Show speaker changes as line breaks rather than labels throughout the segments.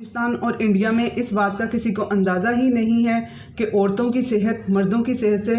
पाकिस्तान और इंडिया में इस बात का किसी को अंदाज़ा ही नहीं है कि औरतों की सेहत मर्दों की सेहत से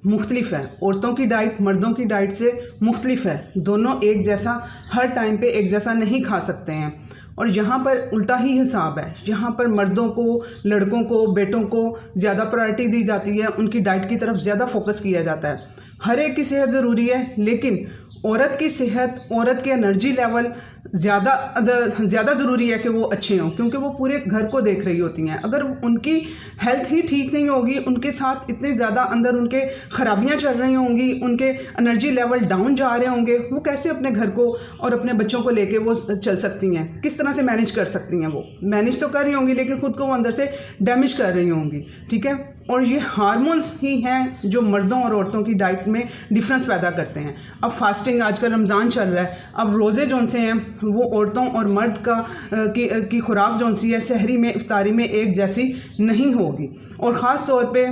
मुख्तलिफ है। औरतों की डाइट मर्दों की डाइट से मुख्तलिफ है। दोनों एक जैसा हर टाइम पे एक जैसा नहीं खा सकते हैं। और यहाँ पर उल्टा ही हिसाब है। यहाँ पर मर्दों को, लड़कों को, बेटों को ज़्यादा प्रायोरिटी दी जाती है, उनकी डाइट की तरफ ज़्यादा फोकस किया जाता है। हर एक की सेहत ज़रूरी है, लेकिन औरत की सेहत, औरत के एनर्जी लेवल ज़्यादा ज़रूरी है कि वो अच्छे हों, क्योंकि वो पूरे घर को देख रही होती हैं। अगर उनकी हेल्थ ही ठीक नहीं होगी, उनके साथ इतने ज़्यादा अंदर उनके ख़राबियाँ चल रही होंगी, उनके एनर्जी लेवल डाउन जा रहे होंगे, वो कैसे अपने घर को और अपने बच्चों को लेके वो चल सकती हैं? किस तरह से मैनेज कर सकती हैं? वो मैनेज तो कर रही होंगी, लेकिन ख़ुद को वो अंदर से डैमेज कर रही होंगी। ठीक है। और ये हार्मोन्स ही हैं जो मर्दों और औरतों की डाइट में डिफरेंस पैदा करते हैं। अब फास्टिंग, आजकल रमज़ान चल रहा है, अब रोज़े जौन से हैं वो औरतों और मर्द की खुराक जौन सी है सहरी में, इफ्तारी में एक जैसी नहीं होगी। और ख़ास तौर पे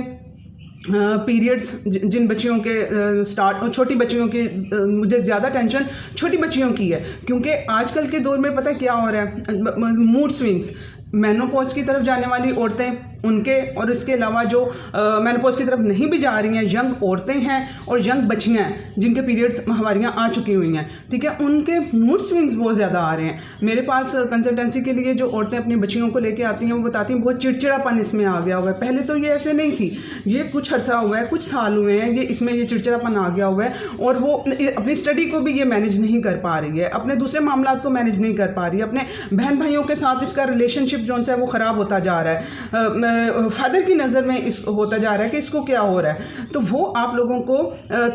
पीरियड्स जिन बच्चियों के छोटी बच्चियों की, मुझे ज़्यादा टेंशन छोटी बच्चियों की है, क्योंकि आजकल के दौर में पता है क्या हो रहा है? मूड स्विंग्स, मेनोपॉज की तरफ जाने वाली औरतें, उनके और इसके अलावा जो मेनोपॉज की तरफ नहीं भी जा रही हैं, यंग औरतें हैं और यंग बच्चियां हैं जिनके पीरियड्स माहवारियाँ आ चुकी हुई हैं, ठीक है, उनके मूड स्विंग्स बहुत ज़्यादा आ रहे हैं। मेरे पास कंसल्टेंसी के लिए जो औरतें अपनी बच्चियों को लेके आती हैं, वो बताती हैं बहुत चिड़चिड़ापन इसमें आ गया हुआ है। पहले तो ये ऐसे नहीं थी, ये कुछ अर्सा हुआ है, कुछ साल हुए हैं, ये चिड़चिड़ापन आ गया हुआ है, और वो अपनी स्टडी को भी ये मैनेज नहीं कर पा रही है, अपने दूसरे मामलात को मैनेज नहीं कर पा रही है, अपने बहन भाइयों के साथ इसका रिलेशनशिप जो है वो ख़राब होता जा रहा है, फादर की नज़र में इस होता जा रहा है कि इसको क्या हो रहा है। तो वो आप लोगों को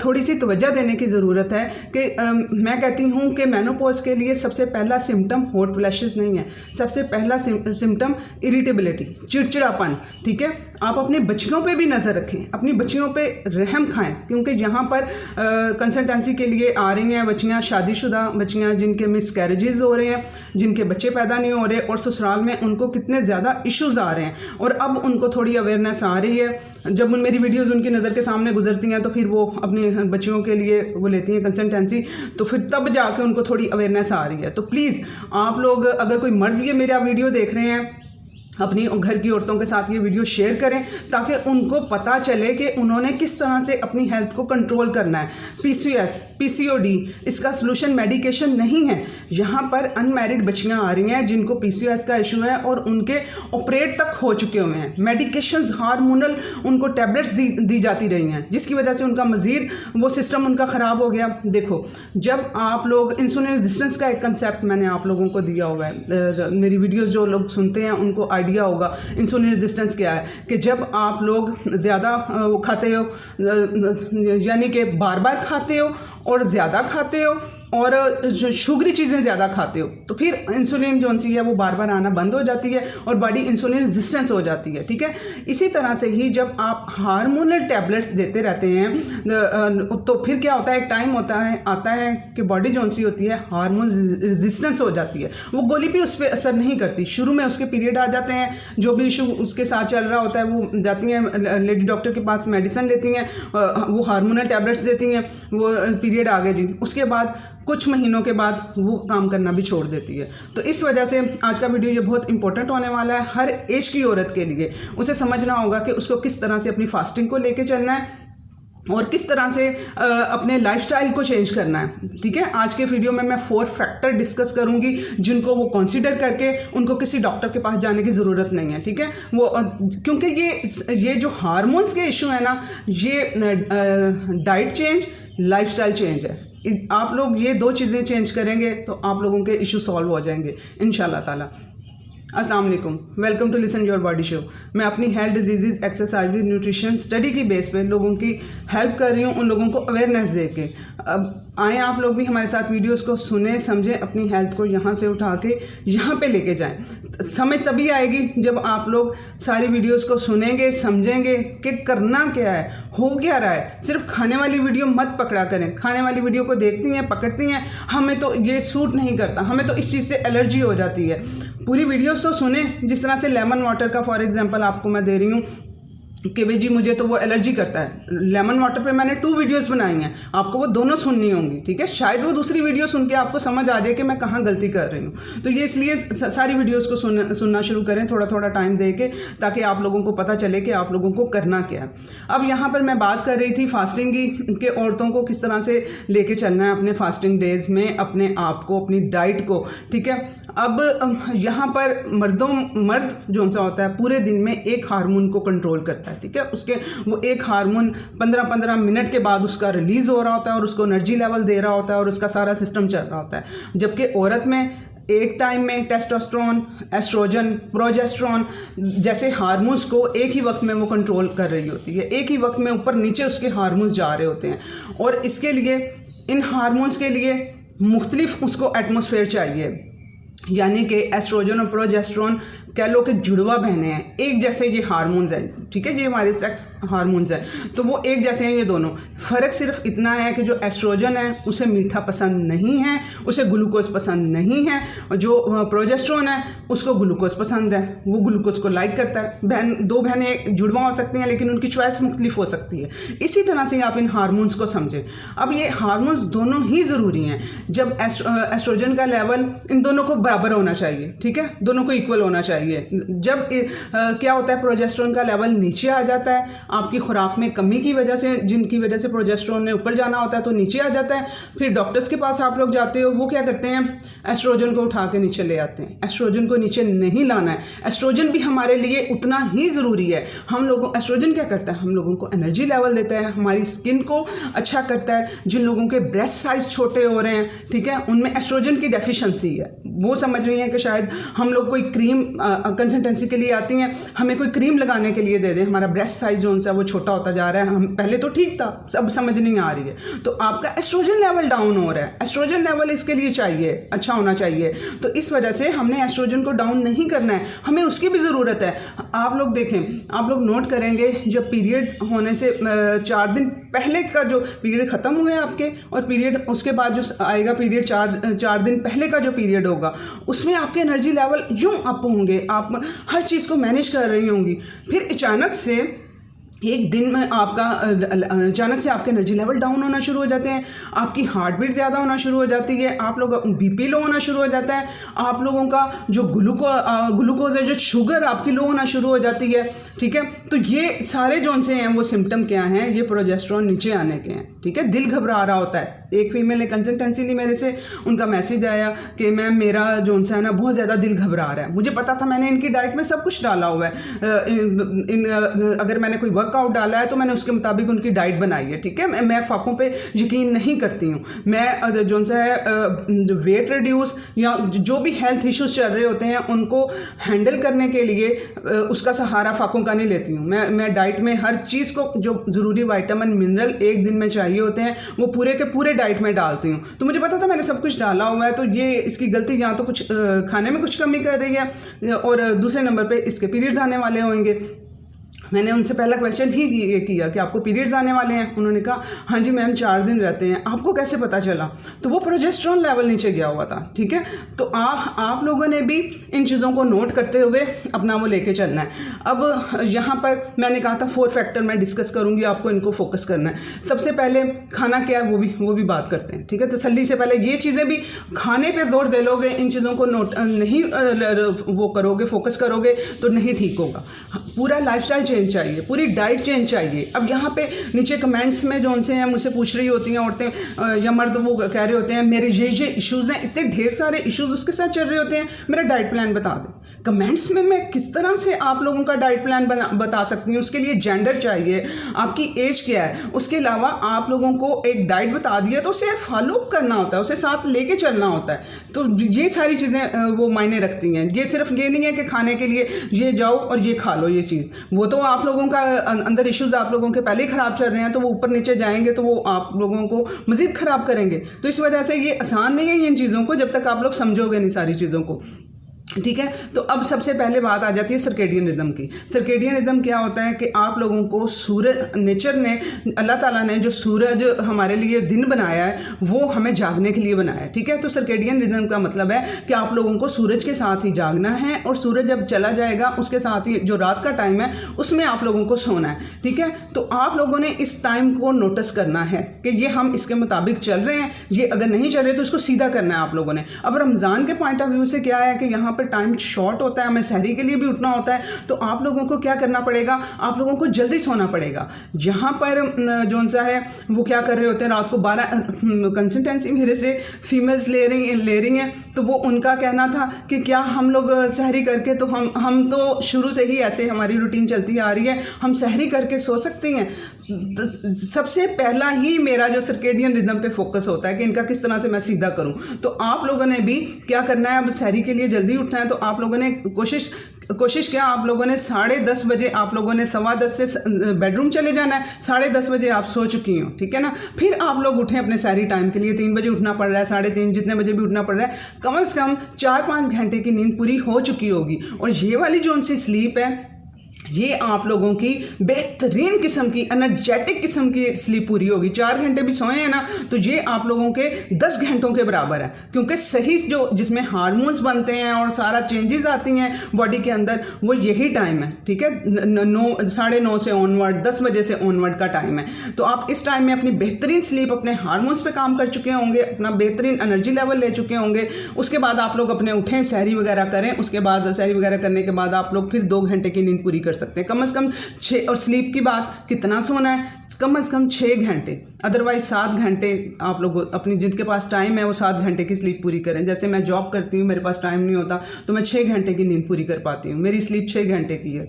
थोड़ी सी तवज्जो देने की ज़रूरत है कि मैं कहती हूँ कि मेनोपॉज के लिए सबसे पहला सिम्टम हॉट फ्लैशेस नहीं है, सबसे पहला सिम्टम इरिटेबिलिटी, चिड़चिड़ापन। ठीक है। आप अपने बच्चियों पे भी नज़र रखें, अपनी बच्चियों पे रहम खाएं, क्योंकि यहाँ पर कंसल्टेंसी के लिए आ रही हैं बच्चियाँ, शादीशुदा बच्चियाँ जिनके मिसकैरेजेस हो रहे हैं, जिनके बच्चे पैदा नहीं हो रहे, और ससुराल में उनको कितने ज़्यादा इश्यूज़ आ रहे हैं, और अब उनको थोड़ी अवेयरनेस आ रही है। जब मेरी वीडियोज़ उनकी नज़र के सामने गुजरती हैं तो फिर वो अपनी बच्चियों के लिए वो लेती हैं कंसल्टेंसी, तो फिर तब जाके उनको थोड़ी अवेयरनेस आ रही है। तो प्लीज़ आप लोग, अगर कोई मर्द ये मेरा वीडियो देख रहे हैं, अपनी घर की औरतों के साथ ये वीडियो शेयर करें, ताकि उनको पता चले कि उन्होंने किस तरह से अपनी हेल्थ को कंट्रोल करना है। PCOS, PCOD, इसका सलूशन मेडिकेशन नहीं है। यहाँ पर अनमैरिड बच्चियाँ आ रही हैं जिनको PCOS का इशू है और उनके ऑपरेट तक हो चुके हुए हैं, मेडिकेशंस, हार्मोनल उनको टैबलेट्स दी जाती रही हैं, जिसकी वजह से उनका मज़ीद वो सिस्टम उनका ख़राब हो गया। देखो, जब आप लोग इंसुलिन रेजिस्टेंस का एक कंसेप्ट मैंने आप लोगों को दिया हुआ है, मेरी वीडियोज़ जो लोग सुनते हैं उनको आइडिया होगा इंसुलिन रेजिस्टेंस क्या है, कि जब आप लोग ज़्यादा खाते हो, यानी कि बार बार खाते हो और ज़्यादा खाते हो और शुगरी चीज़ें ज़्यादा खाते हो, तो फिर इंसुलिन जो सी है वो बार बार आना बंद हो जाती है और बॉडी इंसुलिन रेजिस्टेंस हो जाती है। ठीक है। इसी तरह से ही जब आप हार्मोनल टैबलेट्स देते रहते हैं तो फिर क्या होता है, एक टाइम आता है कि बॉडी जो सी होती है हार्मोन रेजिस्टेंस हो जाती है, वो गोली भी उस पर असर नहीं करती। शुरू में उसके पीरियड आ जाते हैं, जो भी इशू उसके साथ चल रहा होता है, वो जाती हैं लेडी डॉक्टर के पास, मेडिसिन लेती हैं, वो हार्मोनल टैबलेट्स देती हैं, वो पीरियड आ गए जी, उसके बाद कुछ महीनों के बाद वो काम करना भी छोड़ देती है। तो इस वजह से आज का वीडियो ये बहुत इंपॉर्टेंट होने वाला है हर एज की औरत के लिए। उसे समझना होगा कि उसको किस तरह से अपनी फास्टिंग को लेके चलना है और किस तरह से अपने लाइफस्टाइल को चेंज करना है। ठीक है। आज के वीडियो में मैं 4 फैक्टर डिस्कस करूंगी जिनको वो कंसीडर करके उनको किसी डॉक्टर के पास जाने की ज़रूरत नहीं है। ठीक है। वो क्योंकि ये जो हार्मोन्स के इशू है ना, ये डाइट चेंज, लाइफस्टाइल चेंज है। आप लोग ये 2 चीज़ें चेंज करेंगे तो आप लोगों के इशू सॉल्व हो जाएंगे इंशाल्लाह ताला। अस्सलाम वालेकुम, welcome to listen your body show. मैं अपनी health, disease, exercises, nutrition study की बेस पे लोगों की हेल्प कर रही हूँ, उन लोगों को अवेयरनेस दे के। अब आएँ आप लोग भी हमारे साथ वीडियोस को सुने, समझें, अपनी हेल्थ को यहाँ से उठा के यहाँ पे लेके जाएं। समझ तभी आएगी जब आप लोग सारी वीडियोस को सुनेंगे, समझेंगे कि करना क्या है, हो क्या रहा है। सिर्फ खाने वाली वीडियो मत पकड़ा करें। खाने वाली वीडियो को देखती हैं, पकड़ती हैं, हमें तो ये सूट नहीं करता, हमें तो इस चीज़ से एलर्जी हो जाती है। पूरी वीडियोस तो सुने, जिस तरह से लेमन वाटर का फॉर एग्जांपल आपको मैं दे रही हूँ, कि भाई जी मुझे तो वो एलर्जी करता है। लेमन वाटर पे मैंने 2 वीडियोस बनाई हैं, आपको वो दोनों सुननी होंगी, ठीक है। शायद वो दूसरी वीडियो सुन के आपको समझ आ जाए कि मैं कहाँ गलती कर रही हूँ। तो ये इसलिए सारी वीडियोस को सुनना शुरू करें थोड़ा थोड़ा टाइम दे के, ताकि आप लोगों को पता चले कि आप लोगों को करना क्या है। अब यहाँ पर मैं बात कर रही थी फास्टिंग की, कि औरतों को किस तरह से लेके चलना है अपने फास्टिंग डेज में अपने आप को, अपनी डाइट को, ठीक है। अब यहाँ पर मर्द जो सा होता है पूरे दिन में एक हार्मोन को कंट्रोल करता है, ठीक है। उसके वो एक हार्मोन 15-15 मिनट के बाद उसका रिलीज हो रहा होता है और उसको एनर्जी लेवल दे रहा होता है और उसका सारा सिस्टम चल रहा होता है। जबकि औरत में एक टाइम में टेस्टोस्टेरोन, एस्ट्रोजन, प्रोजेस्टेरोन जैसे हार्मोन्स को एक ही वक्त में वो कंट्रोल कर रही होती है, एक ही वक्त में ऊपर नीचे उसके हार्मोन्स जा रहे होते हैं। और इसके लिए, इन हार्मोन्स के लिए मुख्तलिफ उसको एटमॉस्फेयर चाहिए, यानी कि एस्ट्रोजन और प्रोजेस्टेरोन कह लो कि जुड़वा बहने हैं, एक जैसे ये हार्मोन्स हैं, ठीक है। ये हमारे सेक्स हार्मोन्स हैं तो वो एक जैसे हैं ये दोनों। फ़र्क सिर्फ इतना है कि जो एस्ट्रोजन है उसे मीठा पसंद नहीं है, उसे ग्लूकोज पसंद नहीं है, और जो प्रोजेस्टेरोन है उसको ग्लूकोज पसंद है, वो ग्लूकोज को लाइक करता है। दो बहनें जुड़वा हो सकती हैं लेकिन उनकी चॉइस मुख्तलिफ हो सकती है। इसी तरह से आप इन हार्मोन्स को समझें। अब ये हार्मोन्स दोनों ही ज़रूरी हैं। जब एस्ट्रोजन का लेवल इन दोनों को बराबर होना चाहिए, ठीक है, दोनों को इक्वल होना चाहिए। जब क्या होता है, प्रोजेस्टेरोन का लेवल नीचे आ जाता है, आपकी खुराक में कमी की वजह से, जिनकी वजह से प्रोजेस्टेरोन ने ऊपर जाना होता है तो नीचे आ जाता है। फिर डॉक्टर्स के पास आप लोग जाते हो, वो क्या करते हैं, एस्ट्रोजन को उठा के नीचे ले आते हैं। एस्ट्रोजन को नीचे नहीं लाना है। एस्ट्रोजन भी हमारे लिए उतना ही ज़रूरी है। एस्ट्रोजन क्या करता है, हम लोगों को एनर्जी लेवल देता है, हमारी स्किन को अच्छा करता है। जिन लोगों के ब्रेस्ट साइज छोटे हो रहे हैं, ठीक है, उनमें एस्ट्रोजन की डेफिशिएंसी है। वो समझ रही हैं कि शायद हम लोग कोई क्रीम कंसिस्टेंसी के लिए आती हैं, हमें कोई क्रीम लगाने के लिए दे दें, हमारा ब्रेस्ट साइज जो उनसे वो छोटा होता जा रहा है, हम पहले तो ठीक था, अब समझ नहीं आ रही है, तो आपका एस्ट्रोजन लेवल डाउन हो रहा है। एस्ट्रोजन लेवल इसके लिए चाहिए, अच्छा होना चाहिए। तो इस वजह से हमने एस्ट्रोजन को डाउन नहीं करना है, हमें उसकी भी ज़रूरत है। आप लोग देखें, आप लोग नोट करेंगे, जब पीरियड्स होने से 4 दिन पहले का जो पीरियड ख़त्म हुए आपके, और पीरियड उसके बाद जो आएगा पीरियड 4 दिन पहले का जो पीरियड होगा, उसमें आपके एनर्जी लेवल यूँ अप होंगे, आप हर चीज़ को मैनेज कर रही होंगी। फिर अचानक से एक दिन में अचानक से आपके एनर्जी लेवल डाउन होना शुरू हो जाते हैं, आपकी हार्ट बीट ज़्यादा होना शुरू हो जाती है, आप लोग बीपी लो होना शुरू हो जाता है, आप लोगों का जो ग्लूकोज है, जो शुगर आपकी लो होना शुरू हो जाती है, ठीक है। तो ये सारे जो से हैं वो सिम्टम क्या हैं, ये प्रोजेस्टेरोन नीचे आने के हैं, ठीक है। दिल घबरा रहा होता है। एक फीमेल ने कंसल्टेंसी मेरे से, उनका मैसेज आया कि मैम मेरा जो सा है ना बहुत ज़्यादा दिल घबरा रहा है। मुझे पता था, मैंने इनकी डाइट में सब कुछ डाला हुआ है, अगर मैंने कोई वर्कआउट डाला है तो मैंने उसके मुताबिक उनकी डाइट बनाई है, ठीक है। मैं फाकों पे यकीन नहीं करती हूँ। मैं जो सा है वेट रिड्यूस या जो भी हेल्थ इश्यूज चल रहे होते हैं उनको हैंडल करने के लिए उसका सहारा फाकों का नहीं लेती हूँ। मैं डाइट में हर चीज़ को, जो ज़रूरी विटामिन मिनरल एक दिन में चाहिए होते हैं, वो पूरे के पूरे डाइट में डालती हूँ। तो मुझे पता था मैंने सब कुछ डाला हुआ है, तो ये इसकी गलती या तो कुछ खाने में कुछ कमी कर रही है, और दूसरे नंबर पे इसके पीरियड्स आने वाले होंगे। मैंने उनसे पहला क्वेश्चन ही ये किया कि आपको पीरियड्स आने वाले हैं। उन्होंने कहा हाँ जी मैम 4 दिन रहते हैं। आपको कैसे पता चला? तो वो प्रोजेस्टेरोन लेवल नीचे गया हुआ था, ठीक है। तो आप लोगों ने भी इन चीज़ों को नोट करते हुए अपना वो लेके चलना है। अब यहाँ पर मैंने कहा था 4 फैक्टर मैं डिस्कस करूँगी, आपको इनको फोकस करना है। सबसे पहले खाना क्या है वो भी बात करते हैं, ठीक है। तसल्ली से पहले ये चीज़ें भी, खाने पर जोर दे लोगे, इन चीज़ों को नोट नहीं वो करोगे, फोकस करोगे तो नहीं ठीक होगा। पूरा लाइफस्टाइल चेंज चाहिए, पूरी डाइट चेंज चाहिए। अब यहाँ पे नीचे कमेंट्स में जो उनसे हैं मुझसे पूछ रही होती हैं औरतें या मर्द, वो कह रहे होते हैं मेरे ये इश्यूज़ हैं, इतने ढेर सारे इश्यूज़ उसके साथ चल रहे होते हैं, मेरा डाइट प्लान बता दें। कमेंट्स में मैं किस तरह से आप लोगों का डाइट प्लान बता सकती हूँ? उसके लिए जेंडर चाहिए, आपकी एज क्या है, उसके अलावा आप लोगों को एक डाइट बता दिया तो उसे फॉलो करना होता है, उसे साथ लेके चलना होता है। तो ये सारी चीज़ें वो मायने रखती हैं। ये सिर्फ ये नहीं है कि खाने के लिए ये जाओ और ये खा लो ये चीज़, वो तो आप लोगों का अंदर इश्यूज़ आप लोगों के पहले ही ख़राब चल रहे हैं, तो वो ऊपर नीचे जाएंगे तो वो आप लोगों को मज़ीद ख़राब करेंगे। तो इस वजह से ये आसान नहीं है इन चीज़ों को, जब तक आप लोग समझोगे नहीं सारी चीज़ों को। ठीक है। तो अब सबसे पहले बात आ जाती है सर्केडियन रिदम की। सर्केडियन रिदम क्या होता है कि आप लोगों को सूरज, नेचर ने, अल्लाह ताला ने जो सूरज हमारे लिए दिन बनाया है वो हमें जागने के लिए बनाया है, ठीक है। तो सर्केडियन रिदम का मतलब है कि आप लोगों को सूरज के साथ ही जागना है और सूरज जब चला जाएगा उसके साथ ही जो रात का टाइम है उसमें आप लोगों को सोना है, ठीक है। तो आप लोगों ने इस टाइम को नोटिस करना है कि ये हम इसके मुताबिक चल रहे हैं, ये अगर नहीं चल रहे तो इसको सीधा करना है आप लोगों ने। अब रमज़ान के पॉइंट ऑफ व्यू से क्या है कि यहाँ टाइम शॉर्ट होता है, हमें सहरी के लिए भी उठना होता है, तो आप लोगों को क्या करना पड़ेगा, आप लोगों को जल्दी सोना पड़ेगा। यहाँ पर जोन सा है वो क्या कर रहे होते हैं, रात को 12 कंसिस्टेंसी मेरे से फीमेल्स ले रही हैं, तो वो उनका कहना था कि क्या हम लोग सहरी करके, तो हम तो शुरू से ही ऐसे हमारी रूटीन चलती आ रही है, हम सहरी करके सो सकते हैं। तो सबसे पहला ही मेरा जो सर्केडियन रिदम पे फोकस होता है कि इनका किस तरह से मैं सीधा करूं। तो आप लोगों ने भी क्या करना है, अब सहरी के लिए जल्दी उठना है, तो आप लोगों ने कोशिश क्या, आप लोगों ने 10:30 बजे, आप लोगों ने 10:15 से बेडरूम चले जाना है, 10:30 बजे आप सो चुकी हो, ठीक है ना। फिर आप लोग उठें अपने सहरी टाइम के लिए, 3 बजे उठना पड़ रहा है, 3:30, जितने बजे भी उठना पड़ रहा है, कम से कम 4-5 घंटे की नींद पूरी हो चुकी होगी। और ये वाली जो सी स्लीप है ये आप लोगों की बेहतरीन किस्म की एनर्जेटिक किस्म की स्लीप पूरी होगी। 4 घंटे भी सोए हैं ना तो ये आप लोगों के 10 घंटों के बराबर है, क्योंकि सही जो जिसमें हार्मोन्स बनते हैं और सारा चेंजेस आती हैं बॉडी के अंदर, वो यही टाइम है, ठीक है। 9:30 से ऑनवर्ड, 10 बजे से ऑनवर्ड का टाइम है। तो आप इस टाइम में अपनी बेहतरीन स्लीप, अपने हार्मोन्स पे काम कर चुके होंगे, अपना बेहतरीन एनर्जी लेवल ले चुके होंगे। उसके बाद आप लोग अपने उठें, सहरी वगैरह करें, उसके बाद सहरी वगैरह करने के बाद आप लोग फिर 2 घंटे की नींद पूरी कर सकते हैं, कम से कम 6। और स्लीप की बात, कितना सोना है, कम से कम 6 घंटे, अदरवाइज 7 घंटे आप लोग अपनी जिनके पास टाइम है वो 7 घंटे की स्लीप पूरी करें। जैसे मैं जॉब करती हूँ, मेरे पास टाइम नहीं होता तो मैं 6 घंटे की नींद पूरी कर पाती हूँ, मेरी स्लीप 6 घंटे की है।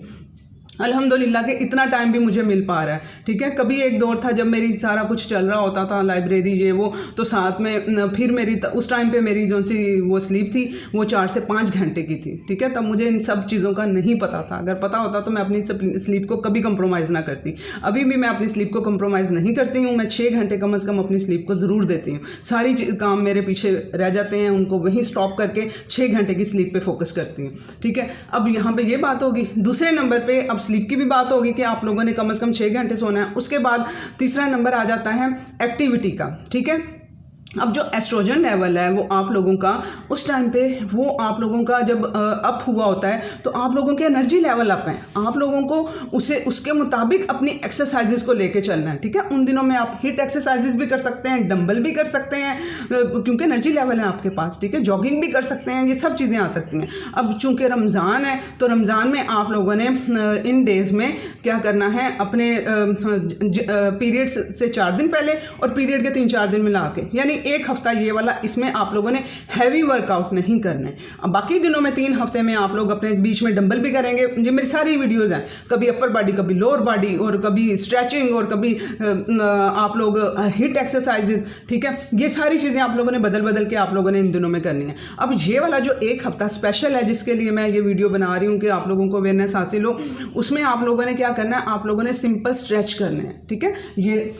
अल्हम्दुलिल्लाह के इतना टाइम भी मुझे मिल पा रहा है, ठीक है। कभी एक दौर था जब मेरी सारा कुछ चल रहा होता था, लाइब्रेरी ये वो, तो साथ में फिर मेरी उस टाइम पे मेरी जो सी वो स्लीप थी वो 4 से 5 घंटे की थी, ठीक है। तब मुझे इन सब चीज़ों का नहीं पता था, अगर पता होता तो मैं अपनी स्लीप को कभी कंप्रोमाइज़ ना करती। अभी भी मैं अपनी स्लीप को कंप्रोमाइज़ नहीं करती हूँ, मैं 6 घंटे कम से कम अपनी स्लीप को ज़रूर देती हूँ। सारी काम मेरे पीछे रह जाते हैं, उनको वहीं स्टॉप करके 6 घंटे की स्लीप पर फोकस करती हूँ, ठीक है। अब यहाँ पर ये बात होगी। दूसरे नंबर पर अब स्लीप की भी बात होगी कि आप लोगों ने कम से कम 6 घंटे सोना है। उसके बाद तीसरा नंबर आ जाता है एक्टिविटी का, ठीक है। अब जो एस्ट्रोजन लेवल है वो आप लोगों का उस टाइम पे, वो आप लोगों का जब अप हुआ होता है तो आप लोगों के एनर्जी लेवल अप है, आप लोगों को उसके मुताबिक अपनी एक्सरसाइजेस को लेके चलना है, ठीक है। उन दिनों में आप हिट एक्सरसाइजेस भी कर सकते हैं, डंबल भी कर सकते हैं, क्योंकि एनर्जी लेवल है आपके पास, ठीक है। जॉगिंग भी कर सकते हैं, ये सब चीज़ें आ सकती हैं। अब चूंकि रमज़ान है तो रमज़ान में आप लोगों ने इन डेज़ में क्या करना है, अपने पीरियड्स से 4 दिन पहले और पीरियड के 3-4 दिन मिला के, यानी 1 हफ्ता ये वाला, इसमें आप लोगों ने हैवी वर्कआउट नहीं करने। अब बाकी दिनों में 3 हफ्ते में आप लोग अपने बीच में डंबल भी करेंगे। ये मेरी सारी वीडियोज़ हैं, कभी अपर बॉडी, कभी लोअर बॉडी, और कभी स्ट्रेचिंग, और कभी आप लोग हिट एक्सरसाइजेज, ठीक है। ये सारी चीज़ें आप लोगों ने बदल के आप लोगों ने इन दिनों में करनी है। अब ये वाला जो 1 हफ्ता स्पेशल है जिसके लिए मैं ये वीडियो बना रही हूँ कि आप लोगों को अवेयरनेस हासिल हो, उसमें आप लोगों ने क्या करना है, आप लोगों ने सिंपल स्ट्रेच करने हैं, ठीक है। ये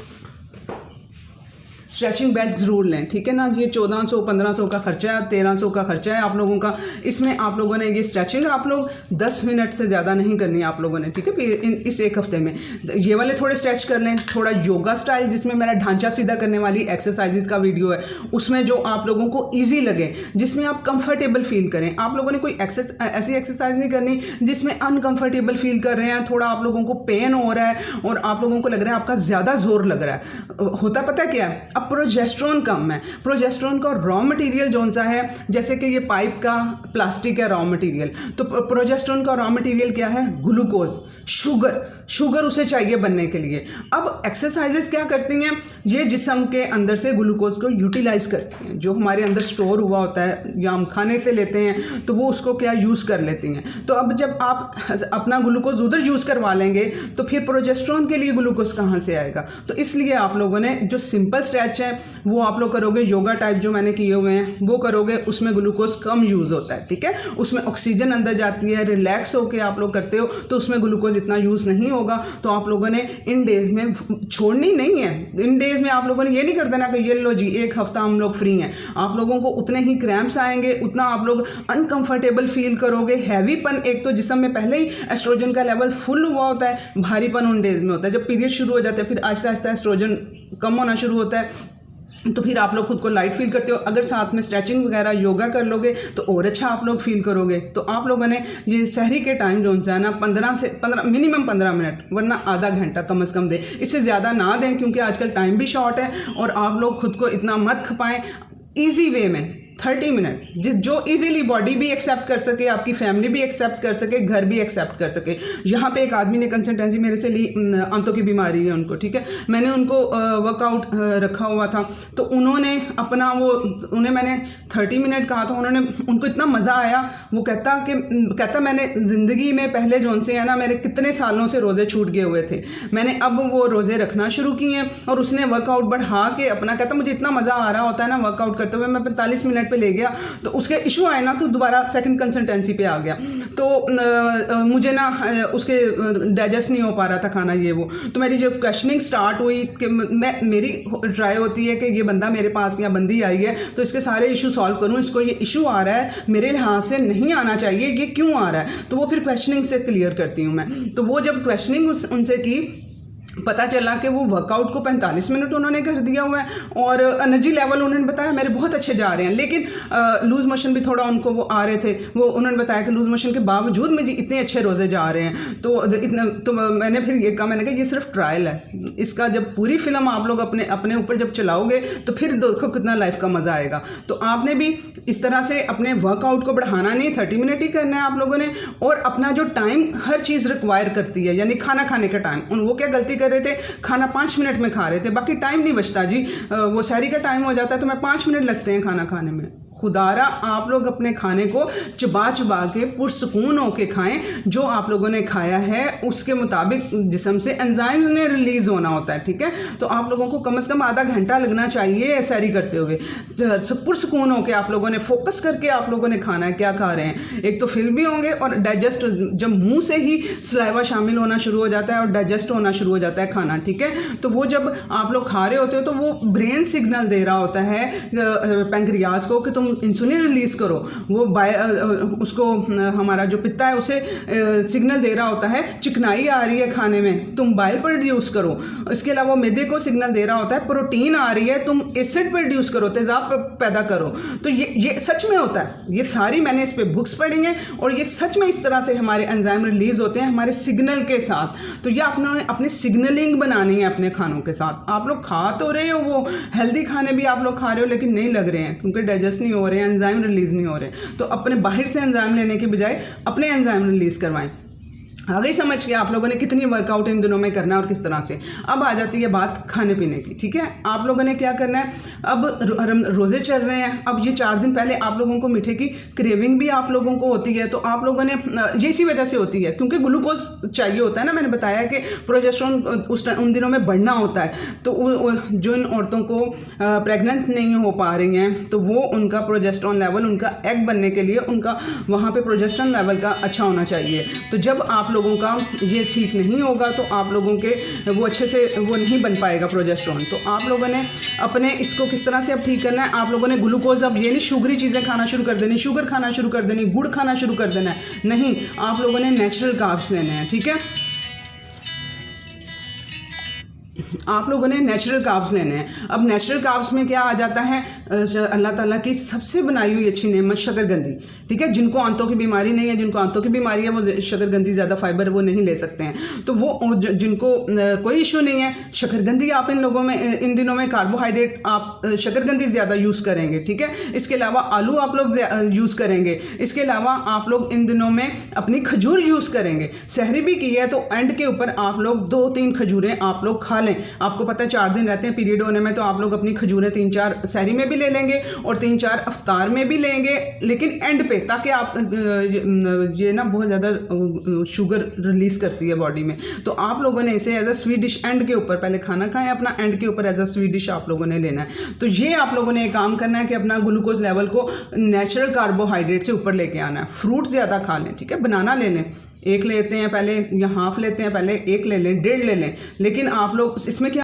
स्ट्रेचिंग बेल्ट ज़रूर लें, ठीक है ना। ये 1400-1500 का खर्चा है, 1300 का खर्चा है आप लोगों का। इसमें आप लोगों ने ये स्ट्रेचिंग आप लोग 10 मिनट से ज़्यादा नहीं करनी है आप लोगों ने, ठीक है। इस 1 हफ्ते में ये वाले थोड़े स्ट्रेच कर लें। थोड़ा योगा स्टाइल, जिसमें मेरा ढांचा सीधा करने वाली एक्सरसाइजेज का वीडियो है, उसमें जो आप लोगों को ईजी लगे, जिसमें आप कंफर्टेबल फील करें। आप लोगों ने कोई ऐसी एक्सरसाइज नहीं करनी जिसमें अनकंफर्टेबल फील कर रहे हैं, थोड़ा आप लोगों को पेन हो रहा है और आप लोगों को लग रहा है आपका ज़्यादा जोर लग रहा है। होता पता क्या है, अब प्रोजेस्टेरोन कम है। प्रोजेस्टेरोन का रॉ मटेरियल जौन सा है, जैसे कि ये पाइप का प्लास्टिक है रॉ मटेरियल, तो प्रोजेस्टेरोन का रॉ मटेरियल क्या है, ग्लूकोज, शुगर उसे चाहिए बनने के लिए। अब एक्सरसाइजेस क्या करती हैं, ये जिस्म के अंदर से ग्लूकोज को यूटिलाइज करती हैं। जो हमारे अंदर स्टोर हुआ होता है या हम खाने से लेते हैं तो वो उसको क्या यूज़ कर लेती हैं। तो अब जब आप अपना ग्लूकोज उधर यूज़ करवा लेंगे तो फिर प्रोजेस्टेरोन के लिए ग्लूकोज कहाँ से आएगा। तो इसलिए आप लोगों ने जो सिंपल स्ट्रेच है वो आप लोग करोगे, योगा टाइप जो मैंने किए हुए हैं वो करोगे, उसमें ग्लूकोज कम यूज़ होता है, ठीक है। उसमें ऑक्सीजन अंदर जाती है, रिलैक्स होकर आप लोग करते हो तो उसमें ग्लूकोज इतना यूज़ नहीं होगा। तो आप लोगों ने इन डेज़ में छोड़नी नहीं है, इन डेज़ डेज़ में आप लोगों ने ये नहीं कर देना कि ये लो जी एक हफ्ता हम लोग फ्री हैं। आप लोगों को उतने ही क्रैम्प्स आएंगे, उतना आप लोग अनकंफर्टेबल फील करोगे, हैवीपन, एक तो जिस्म में पहले ही एस्ट्रोजन का लेवल फुल हुआ होता है, भारीपन उन डेज़ में होता है। जब पीरियड शुरू हो जाते हैं फिर आहिस्ता आहिस्ता एस्ट्रोजन कम होना शुरू होता है, तो फिर आप लोग खुद को लाइट फील करते हो। अगर साथ में स्ट्रेचिंग वगैरह योगा कर लोगे तो और अच्छा आप लोग फील करोगे। तो आप लोगों ने ये सहरी के टाइम जो है ना 15 मिनिमम 15 मिनट, वरना आधा घंटा कम से कम दें, इससे ज़्यादा ना दें, क्योंकि आजकल टाइम भी शॉर्ट है और आप लोग खुद को इतना मत खपाएं। ईजी वे में 30 मिनट जो इजीली बॉडी भी एक्सेप्ट कर सके, आपकी फैमिली भी एक्सेप्ट कर सके, घर भी एक्सेप्ट कर सके। यहाँ पे एक आदमी ने कंसल्टेंसी मेरे से ली, आंतों की बीमारी है उनको, ठीक है। मैंने उनको वर्कआउट रखा हुआ था, तो उन्होंने अपना उन्हें मैंने 30 मिनट कहा था, उनको इतना मज़ा आया। वो कहता मैंने ज़िंदगी में पहले जोन से है ना, मेरे कितने सालों से रोज़े छूट गए हुए थे, मैंने अब वो रोज़े रखना शुरू किए हैं। और उसने वर्कआउट बढ़ा के अपना, कहता मुझे इतना मज़ा आ रहा होता है ना वर्कआउट करते हुए, मैं 45 मिनट पे ले गया, तो उसके इशू आए ना, तो दोबारा सेकंड कंसल्टेंसी पे आ गया। तो मुझे ना उसके डाइजेस्ट नहीं हो पा रहा था खाना, ये वो। तो मेरी जब क्वेश्चनिंग स्टार्ट हुई कि मेरी ट्राई होती है कि ये बंदा मेरे पास या बंदी आई है तो इसके सारे इशू सॉल्व करूं, इसको ये इशू आ रहा है, मेरे लिहाज से नहीं आना चाहिए, ये क्यों आ रहा है, तो वो फिर क्वेश्चनिंग से क्लियर करती हूँ मैं। तो वो जब क्वेश्चनिंग उनसे की, पता चला कि वो वर्कआउट को 45 मिनट उन्होंने कर दिया हुआ है और एनर्जी लेवल उन्होंने बताया मेरे बहुत अच्छे जा रहे हैं। लेकिन लूज़ मोशन भी थोड़ा उनको वो आ रहे थे, वो उन्होंने बताया कि लूज़ मोशन के बावजूद मुझे इतने अच्छे रोज़े जा रहे हैं। तो मैंने फिर ये कहा, मैंने कहा ये सिर्फ ट्रायल है, इसका जब पूरी फिल्म आप लोग अपने ऊपर जब चलाओगे तो फिर देखो कितना लाइफ का मज़ा आएगा। तो आपने भी इस तरह से अपने वर्कआउट को बढ़ाना नहीं, 30 मिनट ही करना है आप लोगों ने। और अपना जो टाइम हर चीज़ रिक्वायर करती है, यानी खाना खाने का टाइम, वो क्या गलती कर रहे थे, खाना 5 मिनट में खा रहे थे, बाकी टाइम नहीं बचता जी। वो सहरी का टाइम हो जाता है तो मैं 5 मिनट लगते हैं खाना खाने में। खुदारा आप लोग अपने खाने को चबा के पुरसुकून होके खाएं। जो आप लोगों ने खाया है उसके मुताबिक जिस्म से एंजाइम ने रिलीज़ होना होता है, ठीक है। तो आप लोगों को कम से कम आधा घंटा लगना चाहिए सहरी करते हुए। पुरसुकून होके आप लोगों ने फोकस करके आप लोगों ने खाना है, क्या खा रहे हैं। एक तो फील भी होंगे और डाइजेस्ट, जब मुंह से ही सलाइवा शामिल होना शुरू हो जाता है और डाइजेस्ट होना शुरू हो जाता है खाना, ठीक है। तो वो जब आप लोग खा रहे होते हो तो वो ब्रेन सिग्नल दे रहा होता है पैंक्रियाज को कि तुम इंसुलिन रिलीज़ करो। वो उसको हमारा जो पित्ता है उसे सिग्नल दे रहा होता है चिकनाई आ रही है खाने में, तुम बाइल प्रोड्यूस करो। इसके अलावा मैदे को सिग्नल दे रहा होता है प्रोटीन आ रही है, तुम एसिड प्रोड्यूस करो, तेज़ाब पैदा करो। तो ये सच में होता है, ये सारी मैंने इस पर बुक्स पढ़ी हैं और ये सच में इस तरह से हमारे एंजाइम रिलीज़ होते हैं हमारे सिग्नल के साथ। तो ये आपने अपनी सिग्नलिंग बनानी है अपने खानों के साथ। आप लोग खा तो रहे हो, वो हेल्दी खाने भी आप लोग खा रहे हो, लेकिन नहीं लग रहे हैं क्योंकि डाइजेस्ट नहीं हो रहे हैं, एंजाइम रिलीज़ नहीं हो रहे। तो अपने बाहर से एंजाइम लेने के बजाय अपने एंजाइम रिलीज़ करवाएं। आगे समझ के आप लोगों ने कितनी वर्कआउट इन दिनों में करना है और किस तरह से। अब आ जाती है बात खाने पीने की, ठीक है। आप लोगों ने क्या करना है, अब रोज़े चल रहे हैं, अब ये 4 दिन पहले आप लोगों को मीठे की क्रेविंग भी आप लोगों को होती है। तो आप लोगों ने ये इसी वजह से होती है क्योंकि ग्लूकोज चाहिए होता है ना। मैंने बताया कि प्रोजेस्टेरोन उन दिनों में बढ़ना होता है। तो जो इन औरतों को प्रेग्नेंट नहीं हो पा रही हैं तो वो उनका प्रोजेस्टेरोन लेवल, उनका एग बनने के लिए उनका वहाँ पर प्रोजेस्टेरोन लेवल का अच्छा होना चाहिए। तो जब आप लोगों का ये ठीक नहीं होगा तो आप लोगों के वो अच्छे से वो नहीं बन पाएगा प्रोजेस्टेरोन। तो आप लोगों ने अपने इसको किस तरह से अब ठीक करना है, आप लोगों ने ग्लूकोज, अब ये नहीं शुगरी चीज़ें खाना शुरू कर देनी, शुगर खाना शुरू कर देनी, गुड़ खाना शुरू कर देना है, नहीं। आप लोगों ने नेचुरल कार्ब्स लेने हैं, ठीक है। आप लोगों ने नेचुरल कार्ब्स लेने हैं। अब नेचुरल कार्ब्स में क्या आ जाता है, अल्लाह ताला की सबसे बनाई हुई अच्छी नेमत शकरकंदी, ठीक है। जिनको आंतों की बीमारी नहीं है, जिनको आंतों की बीमारी है वो शकरकंदी ज़्यादा फाइबर वो नहीं ले सकते हैं। तो वो जिनको कोई इशू नहीं है, शकरकंदी आप इन दिनों में कार्बोहाइड्रेट आप शकरकंदी ज़्यादा यूज़ करेंगे, ठीक है। इसके अलावा आलू आप लोग यूज़ करेंगे। इसके अलावा आप लोग इन दिनों में अपनी खजूर यूज़ करेंगे। सहरी भी की है तो एंड के ऊपर आप लोग 2-3 खजूरें आप लोग खा लें। आपको पता है 4 दिन रहते हैं पीरियड होने में, तो आप लोग अपनी खजूरें 3-4 सहरी में भी ले लेंगे और 3-4 अफ्तार में भी लेंगे, लेकिन एंड पे, ताकि आप ये ना बहुत ज़्यादा शुगर रिलीज़ करती है बॉडी में। तो आप लोगों ने इसे as a sweet dish end के ऊपर, पहले खाना खाएं अपना, एंड के ऊपर एज अ स्वीट डिश आप लोगों ने लेना है। तो ये आप लोगों ने एक काम करना है कि अपना ग्लूकोज लेवल को नेचुरल कार्बोहाइड्रेट से ऊपर लेके आना है। फ्रूट ज़्यादा खा लें, ठीक है। बनाना ले लें, 1 लेते हैं पहले या हाफ लेते हैं पहले, 1 ले लें, 1.5 ले लें। लेकिन आप लोग इसमें क्या